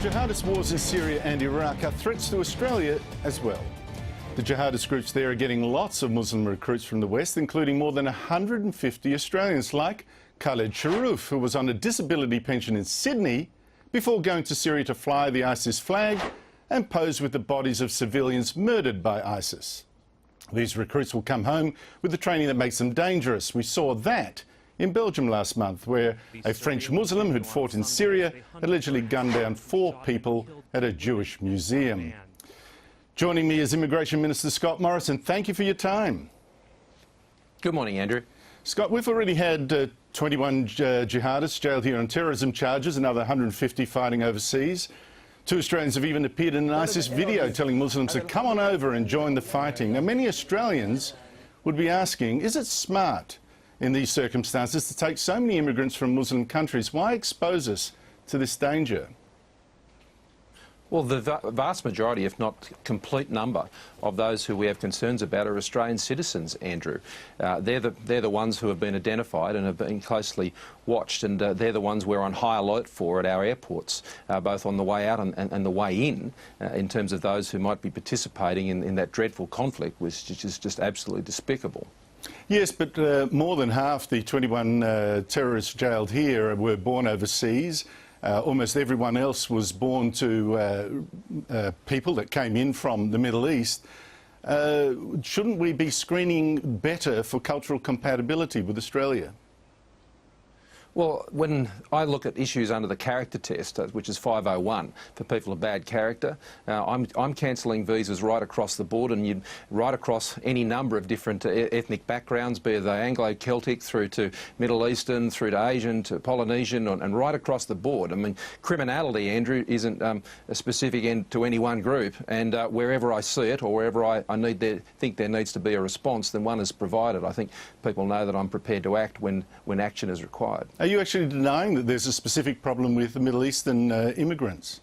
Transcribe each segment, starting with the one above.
Jihadist wars in Syria and Iraq are threats to Australia as well. The jihadist groups there are getting lots of Muslim recruits from the West, including more than 150 Australians, like Khaled Sharoof, who was on a disability pension in Sydney before going to Syria to fly the ISIS flag and pose with the bodies of civilians murdered by ISIS. These recruits will come home with the training that makes them dangerous. We saw that in Belgium last month, where a French Muslim who'd fought in Syria allegedly gunned down 4 people at a Jewish museum. Joining me is Immigration Minister Scott Morrison. Thank you for your time. Good morning, Andrew. Scott, we've already had 21 jihadists jailed here on terrorism charges, another 150 fighting overseas. 2 Australians have even appeared in an ISIS video telling Muslims to come on over and join the fighting. Now, many Australians would be asking, is it smart in these circumstances to take so many immigrants from Muslim countries? Why expose us to this danger? Well, the vast majority, if not complete number, of those who we have concerns about are Australian citizens, Andrew. They're the ones who have been identified and have been closely watched, and they're the ones we're on high alert for at our airports, both on the way out and the way in terms of those who might be participating in that dreadful conflict, which is just absolutely despicable. Yes, but more than half the 21 terrorists jailed here were born overseas. Almost everyone else was born to people that came in from the Middle East. Shouldn't we be screening better for cultural compatibility with Australia? Well, when I look at issues under the character test, which is 501, for people of bad character, I'm cancelling visas right across the board, and right across any number of different ethnic backgrounds, be they Anglo-Celtic through to Middle Eastern, through to Asian, to Polynesian, and right across the board. I mean, criminality, Andrew, isn't specific to any one group, and wherever I see it or wherever I think there needs to be a response, then one is provided. I think people know that I'm prepared to act when action is required. Are you actually denying that there's a specific problem with the Middle Eastern immigrants?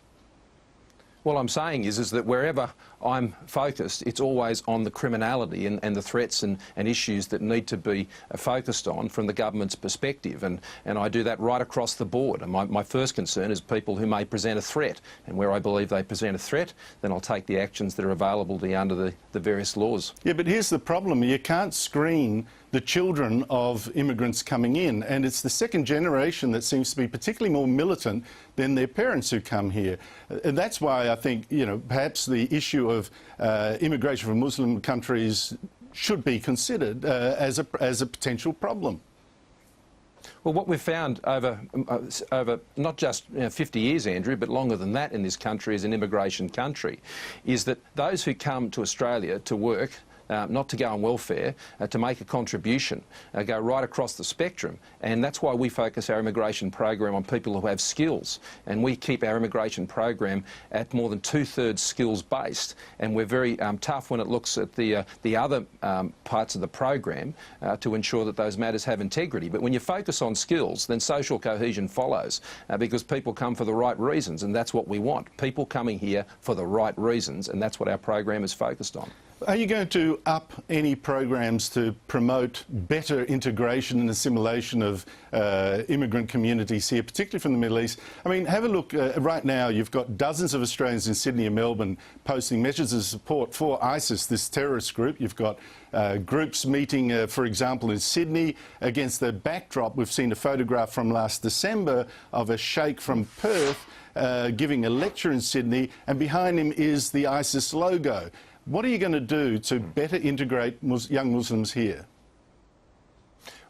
What I'm saying is that wherever I'm focused, it's always on the criminality and the threats and issues that need to be focused on from the government's perspective, and I do that right across the board. And my first concern is people who may present a threat, and where I believe they present a threat, then I'll take the actions that are available to me under the various laws. Yeah, but here's the problem. You can't screen the children of immigrants coming in, and it's the second generation that seems to be particularly more militant than their parents who come here. And that's why I think, you know, perhaps the issue of immigration from Muslim countries should be considered as a potential problem. Well, what we've found over not just 50 years, Andrew, but longer than that in this country as an immigration country, is that those who come to Australia to work, not to go on welfare, to make a contribution, go right across the spectrum. And that's why we focus our immigration program on people who have skills. And we keep our immigration program at more than 2/3 skills based. And we're very tough when it looks at the other parts of the program to ensure that those matters have integrity. But when you focus on skills, then social cohesion follows, because people come for the right reasons, and that's what we want. People coming here for the right reasons, and that's what our program is focused on. Are you going to up any programs to promote better integration and assimilation of immigrant communities here, particularly from the Middle East? I mean, have a look. Right now, you've got dozens of Australians in Sydney and Melbourne posting messages of support for ISIS, this terrorist group. You've got groups meeting, for example, in Sydney against the backdrop. We've seen a photograph from last December of a sheikh from Perth giving a lecture in Sydney, and behind him is the ISIS logo. What are you going to do to better integrate young Muslims here?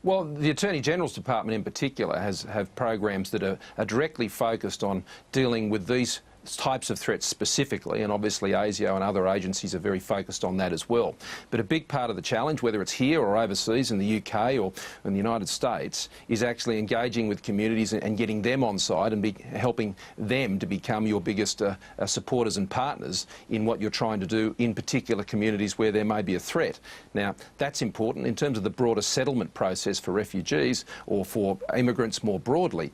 Well, the Attorney General's Department in particular have programs that are directly focused on dealing with these types of threats specifically, and obviously ASIO and other agencies are very focused on that as well. But a big part of the challenge, whether it's here or overseas in the UK or in the United States, is actually engaging with communities and getting them on side and helping them to become your biggest supporters and partners in what you're trying to do in particular communities where there may be a threat. Now, that's important in terms of the broader settlement process for refugees or for immigrants more broadly.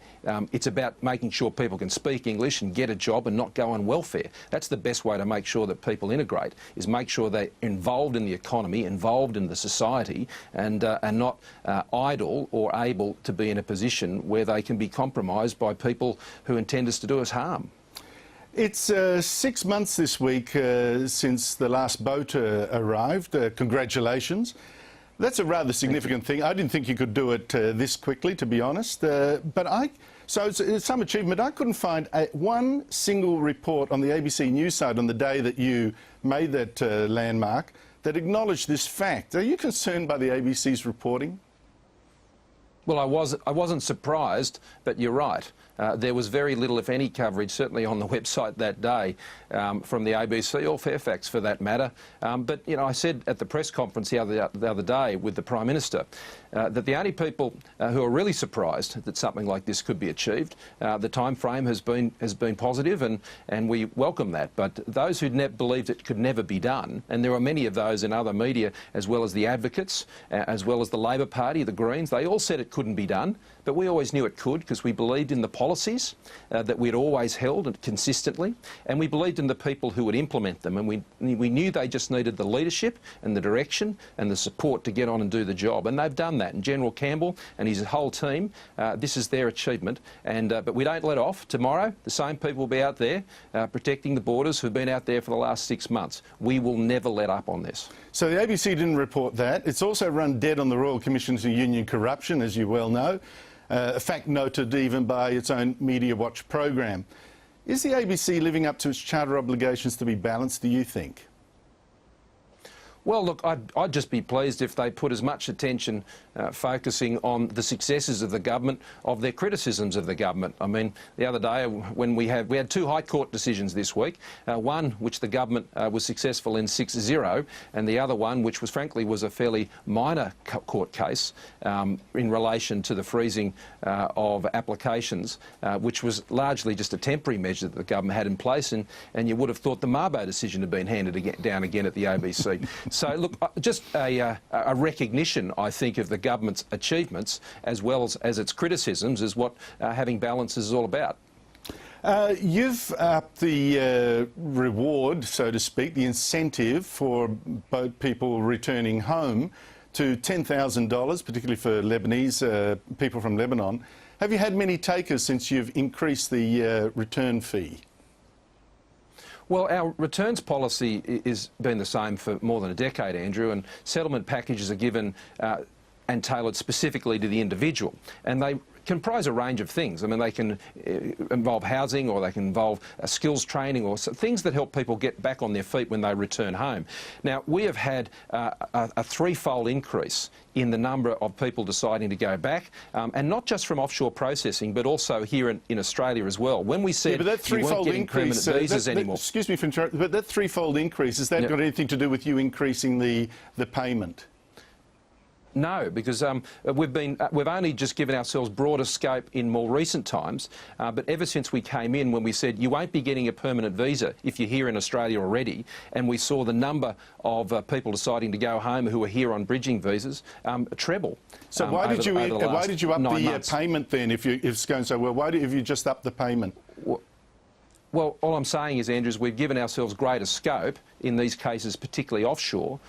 It's about making sure people can speak English and get a job and not go on welfare. That's the best way to make sure that people integrate, is make sure they're involved in the economy, involved in the society, and not idle or able to be in a position where they can be compromised by people who intend us to do us harm. It's 6 months this week since the last boat arrived. Congratulations. That's a rather significant thing. I didn't think you could do it this quickly, to be honest. So it's some achievement. I couldn't find one single report on the ABC News site on the day that you made that landmark that acknowledged this fact. Are you concerned by the ABC's reporting? Well, I wasn't surprised, but you're right. There was very little, if any, coverage, certainly on the website that day, from the ABC or Fairfax for that matter. But, you know, I said at the press conference the other day with the Prime Minister that the only people who are really surprised that something like this could be achieved, the time frame has been positive, and we welcome that. But those who believed it could never be done, and there are many of those in other media, as well as the advocates, as well as the Labor Party, the Greens, they all said it couldn't be done. But we always knew it could because we believed in the policies that we'd always held consistently, and we believed in the people who would implement them, and we knew they just needed the leadership and the direction and the support to get on and do the job, and they've done that. And General Campbell and his whole team, this is their achievement, and but we don't let off. Tomorrow, the same people will be out there protecting the borders who've been out there for the last 6 months. We will never let up on this. So the ABC didn't report that. It's also run dead on the Royal Commission to Union Corruption, as you well know. A fact noted even by its own Media Watch program. Is the ABC living up to its charter obligations to be balanced, do you think? Well, look, I'd just be pleased if they put as much attention focusing on the successes of the government, of their criticisms of the government. I mean, the other day when we had two High Court decisions this week, one which the government was successful in 6-0, and the other one which was frankly was a fairly minor court case in relation to the freezing of applications, which was largely just a temporary measure that the government had in place, and you would have thought the Mabo decision had been handed down again at the ABC. So, look, just a recognition, I think, of the government's achievements as well as its criticisms is what having balance is all about. You've upped the reward, so to speak, the incentive for boat people returning home to $10,000, particularly for Lebanese people from Lebanon. Have you had many takers since you've increased the return fee? Well, our returns policy has been the same for more than a decade, Andrew, and settlement packages are given and tailored specifically to the individual, and they comprise a range of things. I mean, they can involve housing, or they can involve skills training, or things that help people get back on their feet when they return home. Now, we have had a threefold increase in the number of people deciding to go back, and not just from offshore processing, but also here in Australia as well. When we said you weren't getting permanent visas anymore. Excuse me for interrupting, but that threefold increase, has that got anything to do with you increasing the payment? No, because we've only just given ourselves broader scope in more recent times, but ever since we came in, when we said you won't be getting a permanent visa if you're here in Australia already, and we saw the number of people deciding to go home who are here on bridging visas treble. So why did you up the payment then? If it's going so well, why have you just upped the payment? Well, all I'm saying is, Andrew, we've given ourselves greater scope in these cases, particularly offshore,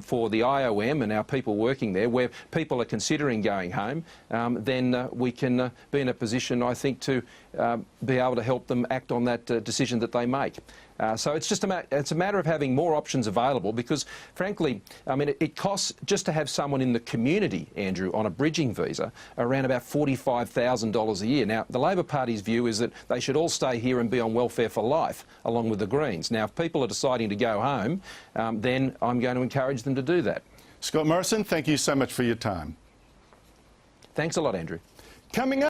for the IOM and our people working there, where people are considering going home, then we can be in a position, I think, to be able to help them act on that decision that they make. So it's just it's a matter of having more options available because, frankly, I mean, it costs just to have someone in the community, Andrew, on a bridging visa around about $45,000 a year. Now, the Labor Party's view is that they should all stay here and be on welfare for life, along with the Greens. Now, if people are deciding to go home, then I'm going to encourage them to do that. Scott Morrison, thank you so much for your time. Thanks a lot, Andrew. Coming up.